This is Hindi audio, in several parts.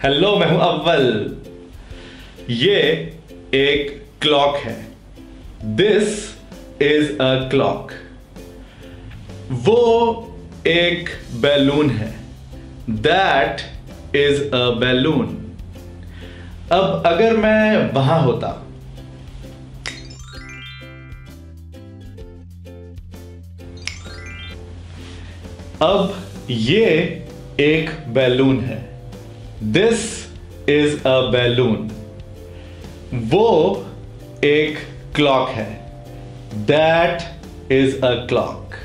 हेलो, मैं हूं अव्वल। ये एक क्लॉक है। This is a clock. वो एक बैलून है। That is a balloon. अब अगर मैं वहां होता, अब ये एक बैलून है। This is a balloon. वो एक क्लॉक है। That is a clock.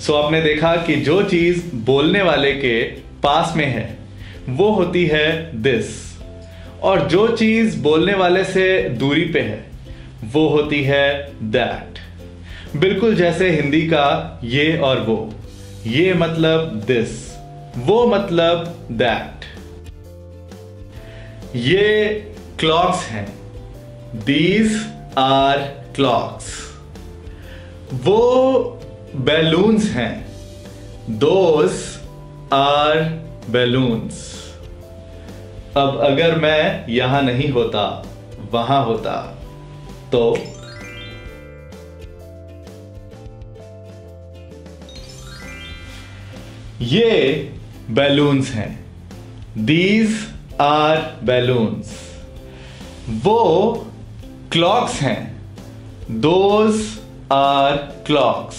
So आपने देखा कि जो चीज बोलने वाले के पास में है वो होती है दिस, और जो चीज बोलने वाले से दूरी पे है वो होती है दैट। बिल्कुल जैसे हिंदी का ये और वो। ये मतलब दिस, वो मतलब दैट। ये क्लॉक्स हैं। These are clocks. वो बैलून्स हैं। Those are balloons. अब अगर मैं यहां नहीं होता, वहां होता, तो ये बैलून्स हैं। These are balloons. वो क्लॉक्स हैं। Those are clocks.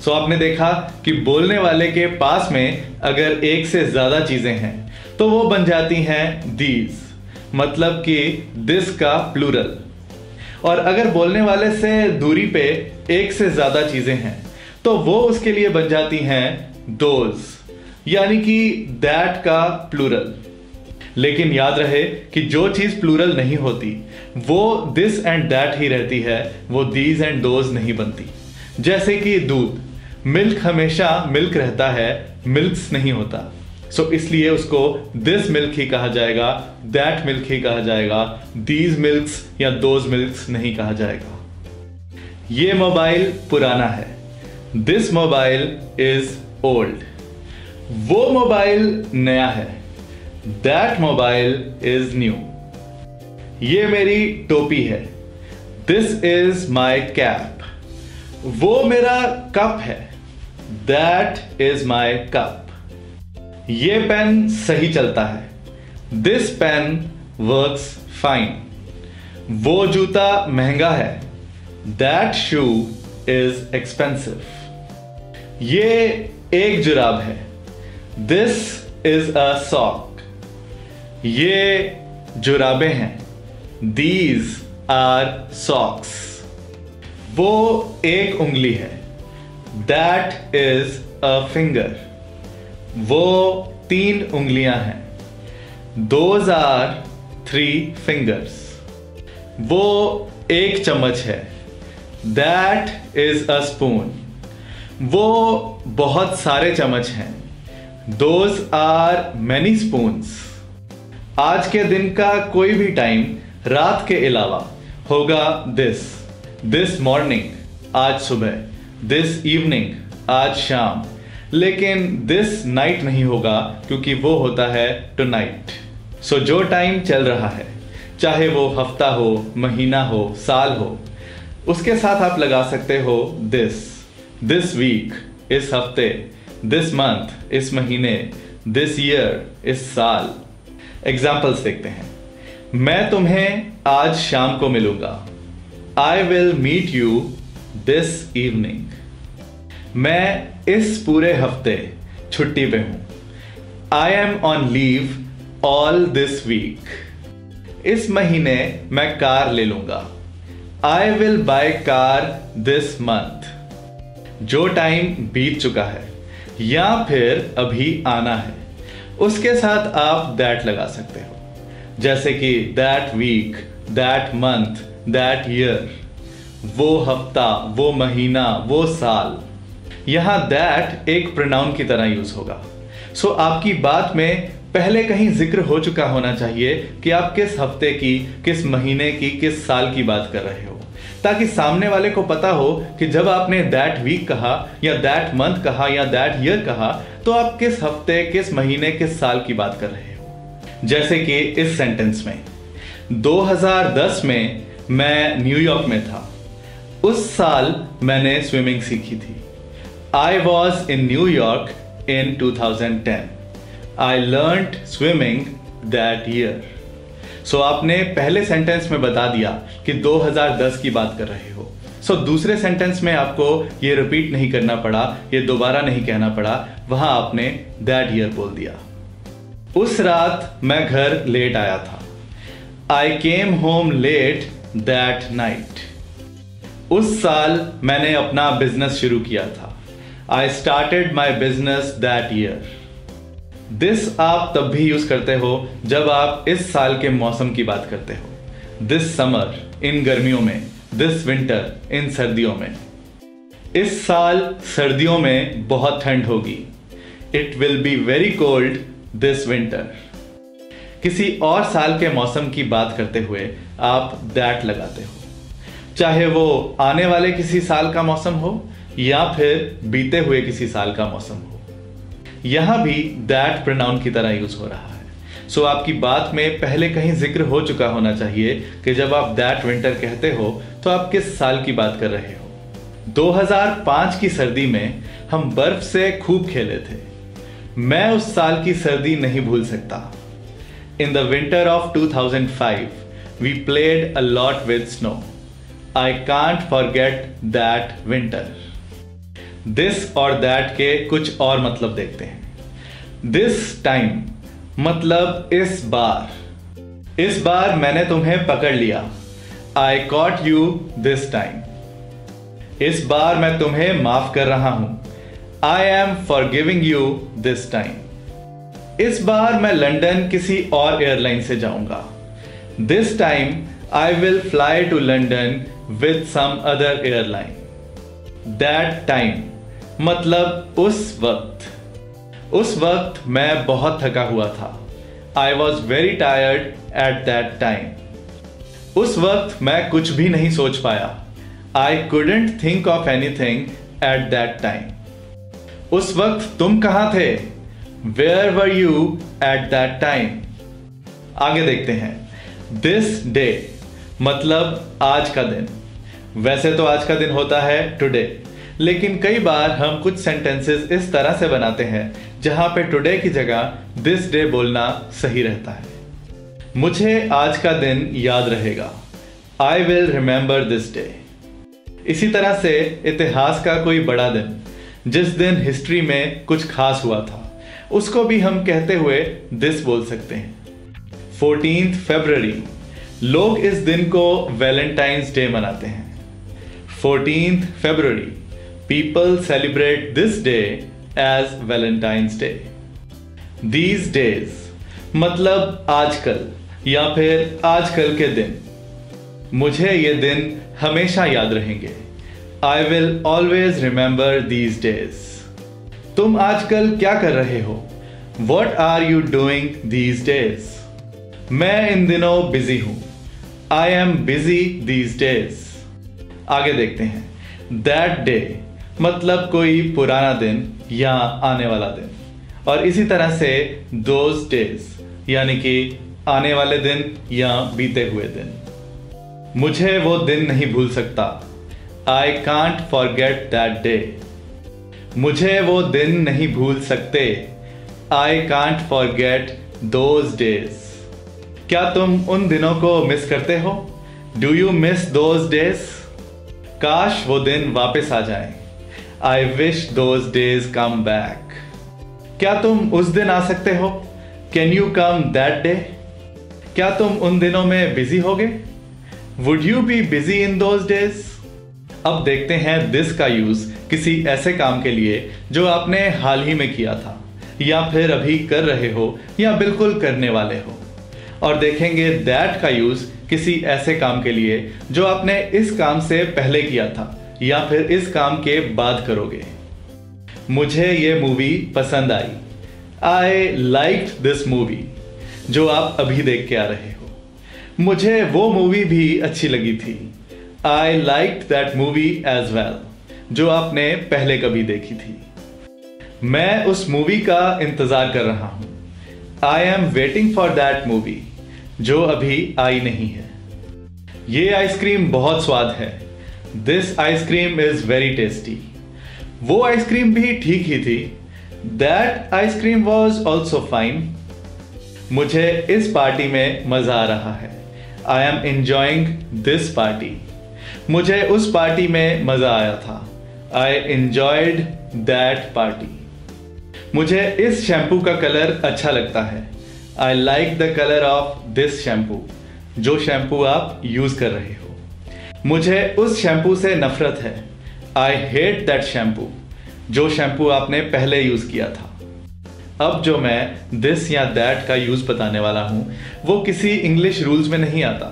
सो आपने देखा कि बोलने वाले के पास में अगर एक से ज्यादा चीजें हैं तो वो बन जाती हैं दीज, मतलब कि दिस का प्लूरल। और अगर बोलने वाले से दूरी पे एक से ज्यादा चीजें हैं तो वो उसके लिए बन जाती हैं दोज, यानी कि दैट का प्लूरल। लेकिन याद रहे कि जो चीज प्लूरल नहीं होती वो दिस एंड दैट ही रहती है, वो दीज एंड दोज नहीं बनती। जैसे कि दूध, मिल्क हमेशा मिल्क रहता है, मिल्क्स नहीं होता। सो इसलिए उसको दिस मिल्क ही कहा जाएगा, दैट मिल्क ही कहा जाएगा, दीज मिल्क्स या दोज मिल्क्स नहीं कहा जाएगा। ये मोबाइल पुराना है। This mobile is old. वो मोबाइल नया है। That mobile is new. ये मेरी टोपी है। This is my cap. वो मेरा कप है। That is my cup. ये पेन सही चलता है। This pen works fine. वो जूता महंगा है। That shoe is expensive. ये एक जुराब है। This is a sock. ये जुराबें हैं। These are socks. वो एक उंगली है। That is a finger. वो 3 उंगलियां हैं। Those are 3 fingers. वो एक चम्मच है। That is a spoon. वो बहुत सारे चम्मच हैं। Those are many spoons. आज के दिन का कोई भी टाइम रात के अलावा होगा दिस मॉर्निंग, आज सुबह, दिस इवनिंग, आज शाम। लेकिन दिस नाइट नहीं होगा क्योंकि वो होता है टू नाइट। सो जो टाइम चल रहा है, चाहे वो हफ्ता हो, महीना हो, साल हो, उसके साथ आप लगा सकते हो दिस वीक, इस हफ्ते, दिस मंथ, इस महीने, दिस ईयर, इस साल। एग्जाम्पल्स देखते हैं। मैं तुम्हें आज शाम को मिलूंगा। I will meet you this evening. मैं इस पूरे हफ्ते छुट्टी पे हूं। I am on leave all this week. इस महीने मैं कार ले लूंगा। I will buy car this month. जो टाइम बीत चुका है या फिर अभी आना है, उसके साथ आप दैट लगा सकते हो। जैसे कि that week, that month, that year. वो हफ्ता, वो महीना, वो साल। यहां दैट एक प्रोनाउन की तरह यूज होगा। सो आपकी बात में पहले कहीं जिक्र हो चुका होना चाहिए कि आप किस हफ्ते की, किस महीने की, किस साल की बात कर रहे हो, ताकि सामने वाले को पता हो कि जब आपने दैट वीक कहा या दैट मंथ कहा या दैट ईयर कहा तो आप किस हफ्ते, किस महीने, किस साल की बात कर रहे हो। जैसे कि इस सेंटेंस में 2010 में मैं न्यूयॉर्क में था। उस साल मैंने स्विमिंग सीखी थी। I was in New York in 2010. I learned swimming that year. So आपने पहले सेंटेंस में बता दिया कि 2010 की बात कर रहे हो। So दूसरे सेंटेंस में आपको ये रिपीट नहीं करना पड़ा, ये दोबारा नहीं कहना पड़ा, वहां आपने that year बोल दिया। उस रात मैं घर लेट आया था। I came home late that night. उस साल मैंने अपना बिजनेस शुरू किया था। I started my business that year. This आप तब भी यूज करते हो जब आप इस साल के मौसम की बात करते हो। This summer इन गर्मियों में, This winter इन सर्दियों में। इस साल सर्दियों में बहुत ठंड होगी। It will be very cold this winter. किसी और साल के मौसम की बात करते हुए आप that लगाते हो, चाहे वो आने वाले किसी साल का मौसम हो या फिर बीते हुए किसी साल का मौसम हो। यहां भी दैट प्रोनाउन की तरह यूज हो रहा है। सो आपकी बात में पहले कहीं जिक्र हो चुका होना चाहिए कि जब आप दैट विंटर कहते हो तो आप किस साल की बात कर रहे हो। 2005 की सर्दी में हम बर्फ से खूब खेले थे। मैं उस साल की सर्दी नहीं भूल सकता। In the winter of 2005 we played a lot with snow. I can't forget that winter. This और दैट के कुछ और मतलब देखते हैं। दिस टाइम मतलब इस बार। इस बार मैंने तुम्हें पकड़ लिया। I caught you this time. इस बार मैं तुम्हें माफ कर रहा हूं। I am forgiving you this time. इस बार मैं लंदन किसी और एयरलाइन से जाऊंगा। This time I will fly to London with some other airline. That time मतलब उस वक्त मैं बहुत थका हुआ था। I was very tired at that time. उस वक्त मैं कुछ भी नहीं सोच पाया। आई couldn't think of anything at that time. उस वक्त तुम कहां थे? Where were you at that time? आगे देखते हैं। This day मतलब आज का दिन। वैसे तो आज का दिन होता है टुडे, लेकिन कई बार हम कुछ सेंटेंसेस इस तरह से बनाते हैं जहां पे टुडे की जगह दिस डे बोलना सही रहता है। मुझे आज का दिन याद रहेगा। I will remember this day. इसी तरह से इतिहास का कोई बड़ा दिन, जिस दिन हिस्ट्री में कुछ खास हुआ था, उसको भी हम कहते हुए दिस बोल सकते हैं। 14 फरवरी लोग इस दिन को वैलेंटाइंस डे मनाते हैं। 14 फरवरी People celebrate this day as Valentine's Day. These days मतलब आजकल या फिर आजकल के दिन। मुझे ये दिन हमेशा याद रहेंगे। I will always remember these days. तुम आजकल क्या कर रहे हो? What are you doing these days? मैं इन दिनों बिजी हूं। I am busy these days. आगे देखते हैं। That day मतलब कोई पुराना दिन या आने वाला दिन, और इसी तरह से those days यानी कि आने वाले दिन या बीते हुए दिन। मुझे वो दिन नहीं भूल सकता। I can't forget that day. मुझे वो दिन नहीं भूल सकते। I can't forget those days. क्या तुम उन दिनों को मिस करते हो? Do you miss those days? काश वो दिन वापस आ जाएं। I wish those days come back. क्या तुम उस दिन आ सकते हो? Can you come that day? क्या तुम उन दिनों में बिजी होगे? Would you be busy in those days? अब देखते हैं this का यूज किसी ऐसे काम के लिए जो आपने हाल ही में किया था, या फिर अभी कर रहे हो, या बिल्कुल करने वाले हो। और देखेंगे that का यूज किसी ऐसे काम के लिए जो आपने इस काम से पहले किया था या फिर इस काम के बाद करोगे। मुझे ये मूवी पसंद आई। आई लाइक्ड दिस मूवी, जो आप अभी देख के आ रहे हो। मुझे वो मूवी भी अच्छी लगी थी। I liked that movie as well, जो आपने पहले कभी देखी थी। मैं उस मूवी का इंतजार कर रहा हूं। I am waiting for that movie, जो अभी आई नहीं है। ये आइसक्रीम बहुत स्वाद है। This ice cream is very tasty. वो आइसक्रीम भी ठीक ही थी। That ice cream was also fine. मुझे इस पार्टी में मजा आ रहा है। I am enjoying this party. मुझे उस पार्टी में मजा आया था। I enjoyed that party. मुझे इस शैम्पू का कलर अच्छा लगता है। I like the colour of this shampoo, जो शैम्पू आप यूज कर रहे हो। मुझे उस शैम्पू से नफरत है। आई हेट दैट शैम्पू, जो शैम्पू आपने पहले यूज किया था। अब जो मैं दिस या दैट का यूज बताने वाला हूं, वो किसी इंग्लिश रूल्स में नहीं आता।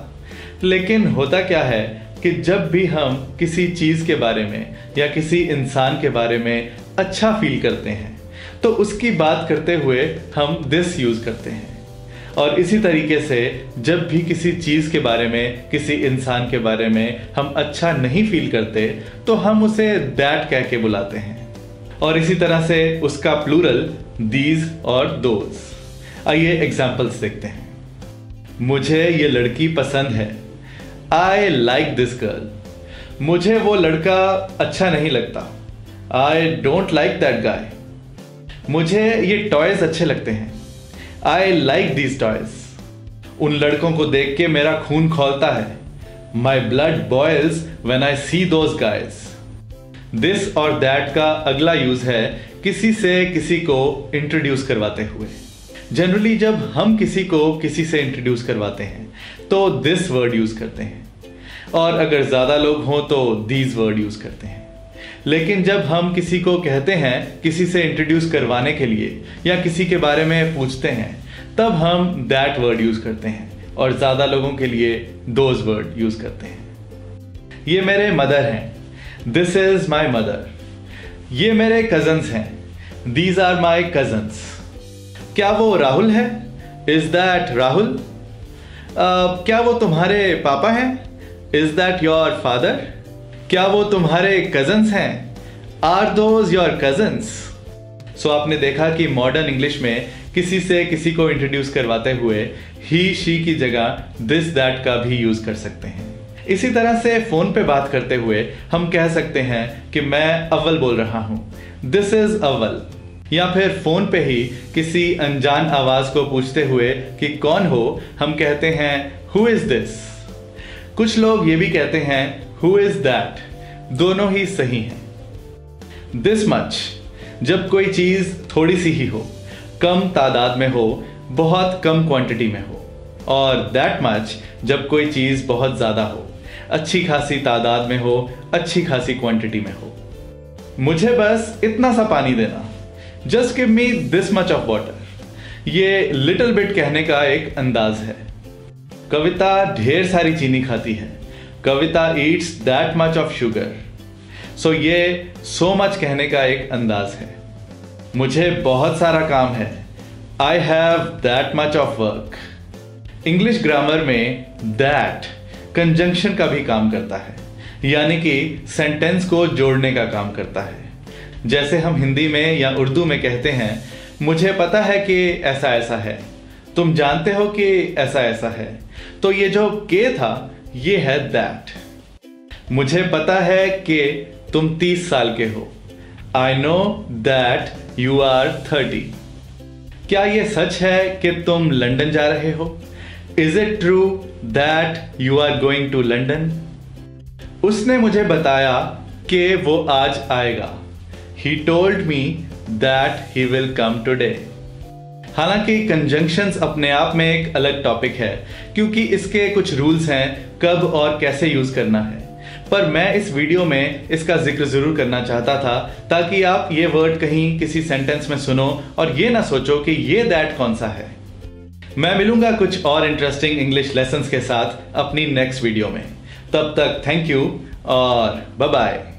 लेकिन होता क्या है कि जब भी हम किसी चीज के बारे में या किसी इंसान के बारे में अच्छा फील करते हैं, तो उसकी बात करते हुए हम दिस यूज करते हैं। और इसी तरीके से जब भी किसी चीज के बारे में, किसी इंसान के बारे में हम अच्छा नहीं फील करते, तो हम उसे दैट कह के बुलाते हैं। और इसी तरह से उसका प्लूरल दीज और दोज। आइए एग्जाम्पल्स देखते हैं। मुझे ये लड़की पसंद है। I like this girl. मुझे वो लड़का अच्छा नहीं लगता। I don't like that guy. मुझे ये टॉयज अच्छे लगते हैं। I like these toys. उन लड़कों को देख के मेरा खून खौलता है। My blood boils when I see those guys. This और दैट का अगला यूज है किसी से किसी को इंट्रोड्यूस करवाते हुए। जनरली जब हम किसी को किसी से इंट्रोड्यूस करवाते हैं तो दिस वर्ड यूज करते हैं, और अगर ज्यादा लोग हों तो दीज वर्ड यूज करते हैं। लेकिन जब हम किसी को कहते हैं किसी से इंट्रोड्यूस करवाने के लिए या किसी के बारे में पूछते हैं, तब हम दैट वर्ड यूज करते हैं, और ज्यादा लोगों के लिए दोज वर्ड यूज करते हैं। ये मेरे मदर हैं। This is my mother. ये मेरे कजन्स हैं। These are my cousins. क्या वो राहुल है? Is that Rahul? क्या वो तुम्हारे पापा हैं? Is that your father? क्या वो तुम्हारे कजन्स हैं? Are those your cousins? So आपने देखा कि मॉडर्न इंग्लिश में किसी से किसी को इंट्रोड्यूस करवाते हुए ही शी की जगह दिस दैट का भी यूज कर सकते हैं। इसी तरह से फोन पे बात करते हुए हम कह सकते हैं कि मैं अव्वल बोल रहा हूं। दिस इज अव्वल। या फिर फोन पे ही किसी अनजान आवाज को पूछते हुए कि कौन हो, हम कहते हैं हु इज दिस। कुछ लोग ये भी कहते हैं हु इज दैट। दोनों ही सही हैं। दिस मच जब कोई चीज थोड़ी सी ही हो, कम तादाद में हो, बहुत कम क्वांटिटी में हो, और दैट मच जब कोई चीज बहुत ज्यादा हो, अच्छी खासी तादाद में हो, अच्छी खासी क्वांटिटी में हो। मुझे बस इतना सा पानी देना। Just give me this much of water. ये लिटिल बिट कहने का एक अंदाज है। कविता ढेर सारी चीनी खाती है। Kavita eats that much of sugar. So ये सो मच कहने का एक अंदाज है। मुझे बहुत सारा काम है। I have that much of work. English grammar में दैट कंजंक्शन का भी काम करता है, यानी कि सेंटेंस को जोड़ने का काम करता है। जैसे हम हिंदी में या उर्दू में कहते हैं, मुझे पता है कि ऐसा ऐसा है, तुम जानते हो कि ऐसा ऐसा है। तो ये जो के था, ये है दैट। मुझे पता है कि तुम 30 साल के हो। I know that you are 30। क्या ये सच है कि तुम लंदन जा रहे हो? Is it true that you are going to London? उसने मुझे बताया कि वो आज आएगा। He told me that he will come today. हालांकि कंजंक्शंस अपने आप में एक अलग टॉपिक है, क्योंकि इसके कुछ रूल्स हैं कब और कैसे यूज करना है। पर मैं इस वीडियो में इसका जिक्र जरूर करना चाहता था, ताकि आप ये वर्ड कहीं किसी सेंटेंस में सुनो और ये ना सोचो कि ये दैट कौन सा है। मैं मिलूंगा कुछ और इंटरेस्टिंग इंग्लिश लेसन्स के साथ अपनी नेक्स्ट वीडियो में। तब तक थैंक यू और बाय बाय।